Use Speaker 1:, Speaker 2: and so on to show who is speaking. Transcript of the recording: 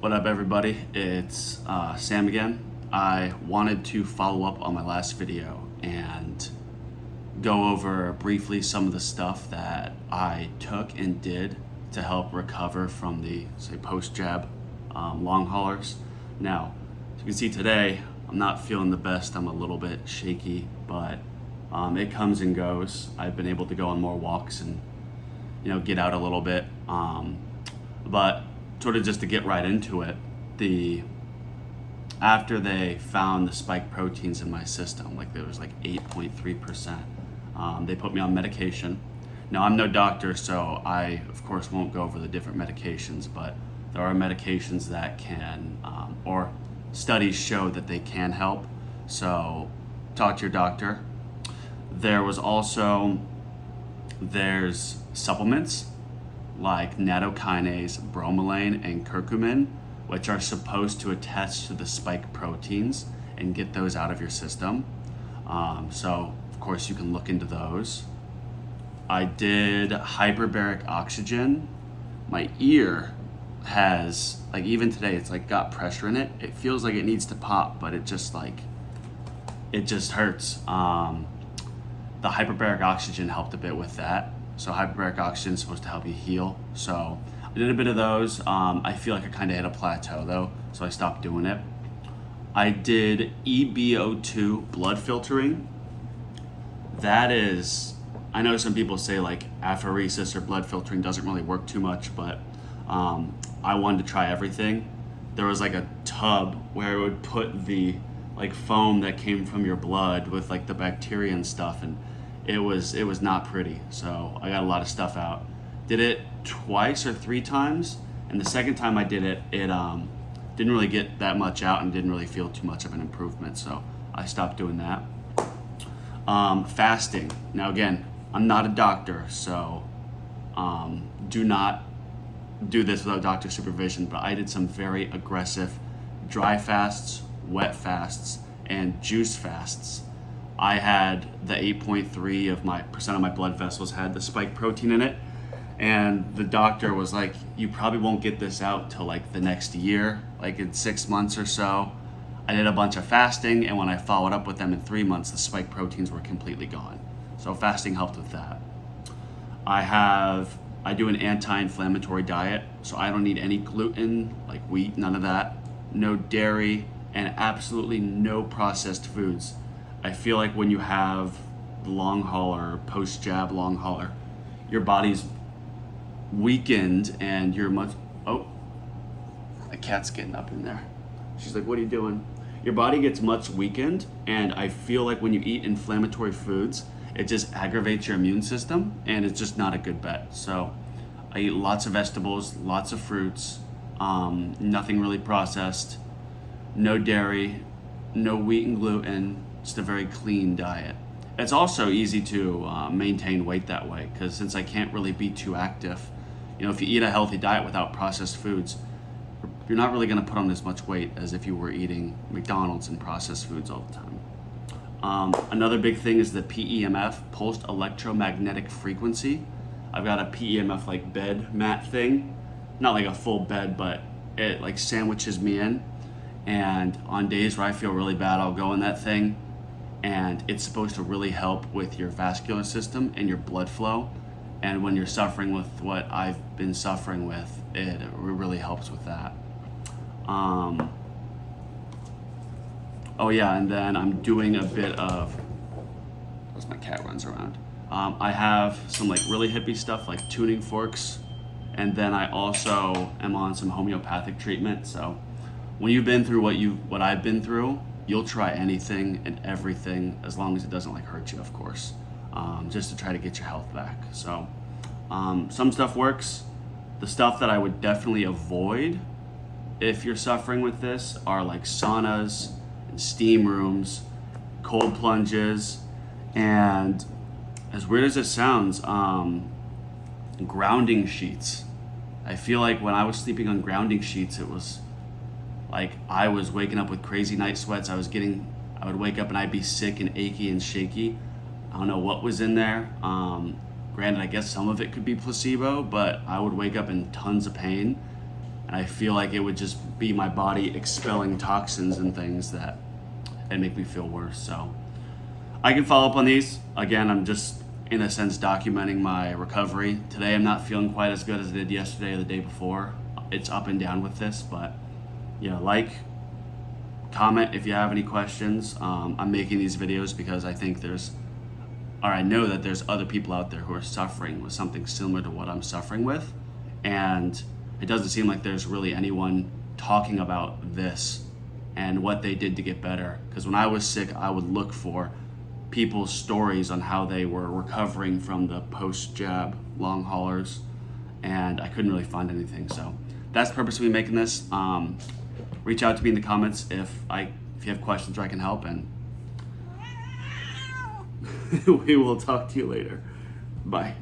Speaker 1: What up, everybody? It's Sam again. I wanted to follow up on my last video and go over briefly some of the stuff that I took and did to help recover from the, say, post-jab long haulers. Now, as you can see today, I'm not feeling the best. I'm a little bit shaky, but it comes and goes. I've been able to go on more walks and get out a little bit. But sort of just to get right into it, after they found the spike proteins in my system, like there was like 8.3%, they put me on medication. Now, I'm no doctor, so I of course won't go over the different medications, but there are medications that can, or studies show that they can help. So talk to your doctor. There's supplements like nattokinase, bromelain, and curcumin, which are supposed to attach to the spike proteins and get those out of your system. So, of course, you can look into those. I did hyperbaric oxygen. My ear has, like, even today, it's like got pressure in it. It feels like it needs to pop, but it just hurts. The hyperbaric oxygen helped a bit with that. So hyperbaric oxygen is supposed to help you heal. So I did a bit of those. I feel like I kind of hit a plateau though, so I stopped doing it. I did EBO2 blood filtering. That is, I know some people say like apheresis or blood filtering doesn't really work too much, but I wanted to try everything. There was like a tub where it would put the like foam that came from your blood with like the bacteria and stuff, and it was not pretty. So I got a lot of stuff out. Did it twice or three times, and the second time I did it, it didn't really get that much out and didn't really feel too much of an improvement. So I stopped doing that. Fasting. Now again, I'm not a doctor, so do not do this without doctor supervision. But I did some very aggressive dry fasts, wet fasts, and juice fasts. I had the 8.3 of my blood vessels had the spike protein in it, and the doctor was like, you probably won't get this out till like the next year, like in 6 months or so. I did a bunch of fasting, and when I followed up with them in 3 months, the spike proteins were completely gone. So fasting helped with that. I do an anti-inflammatory diet, so I don't need any gluten, like wheat, none of that, no dairy, and absolutely no processed foods. I feel like when you have long hauler, post-jab long hauler, your body's weakened and you're much, oh, a cat's getting up in there. She's like, what are you doing? Your body gets much weakened, and I feel like when you eat inflammatory foods, it just aggravates your immune system, and it's just not a good bet. So I eat lots of vegetables, lots of fruits, nothing really processed, no dairy, no wheat and gluten, just a very clean diet. It's also easy to maintain weight that way, because since I can't really be too active, if you eat a healthy diet without processed foods, you're not really going to put on as much weight as if you were eating McDonald's and processed foods all the time. Another big thing is the PEMF, pulsed electromagnetic frequency. I've got a PEMF like bed mat thing, not like a full bed, but it like sandwiches me in. And on days where I feel really bad, I'll go in that thing, and it's supposed to really help with your vascular system and your blood flow. And when you're suffering with what I've been suffering with, it really helps with that. Oh yeah, and then I'm doing a bit of, as my cat runs around, I have some like really hippie stuff like tuning forks, and then I also am on some homeopathic treatment. So when you've been through what I've been through, you'll try anything and everything as long as it doesn't like hurt you, of course, just to try to get your health back. So some stuff works. The stuff that I would definitely avoid if you're suffering with this are like saunas and steam rooms, cold plunges, and as weird as it sounds, grounding sheets. I feel like when I was sleeping on grounding sheets, it was like I was waking up with crazy night sweats. I would wake up and I'd be sick and achy and shaky. I don't know what was in there. Granted, I guess some of it could be placebo, but I would wake up in tons of pain. And I feel like it would just be my body expelling toxins and things that and make me feel worse. So I can follow up on these. Again, I'm just in a sense documenting my recovery. Today I'm not feeling quite as good as I did yesterday or the day before. It's up and down with this, but yeah, comment if you have any questions. I'm making these videos because I think I know that there's other people out there who are suffering with something similar to what I'm suffering with, and it doesn't seem like there's really anyone talking about this and what they did to get better. Because when I was sick, I would look for people's stories on how they were recovering from the post-jab long haulers, and I couldn't really find anything. So that's the purpose of me making this. Reach out to me in the comments if you have questions or I can help, and we will talk to you later. Bye.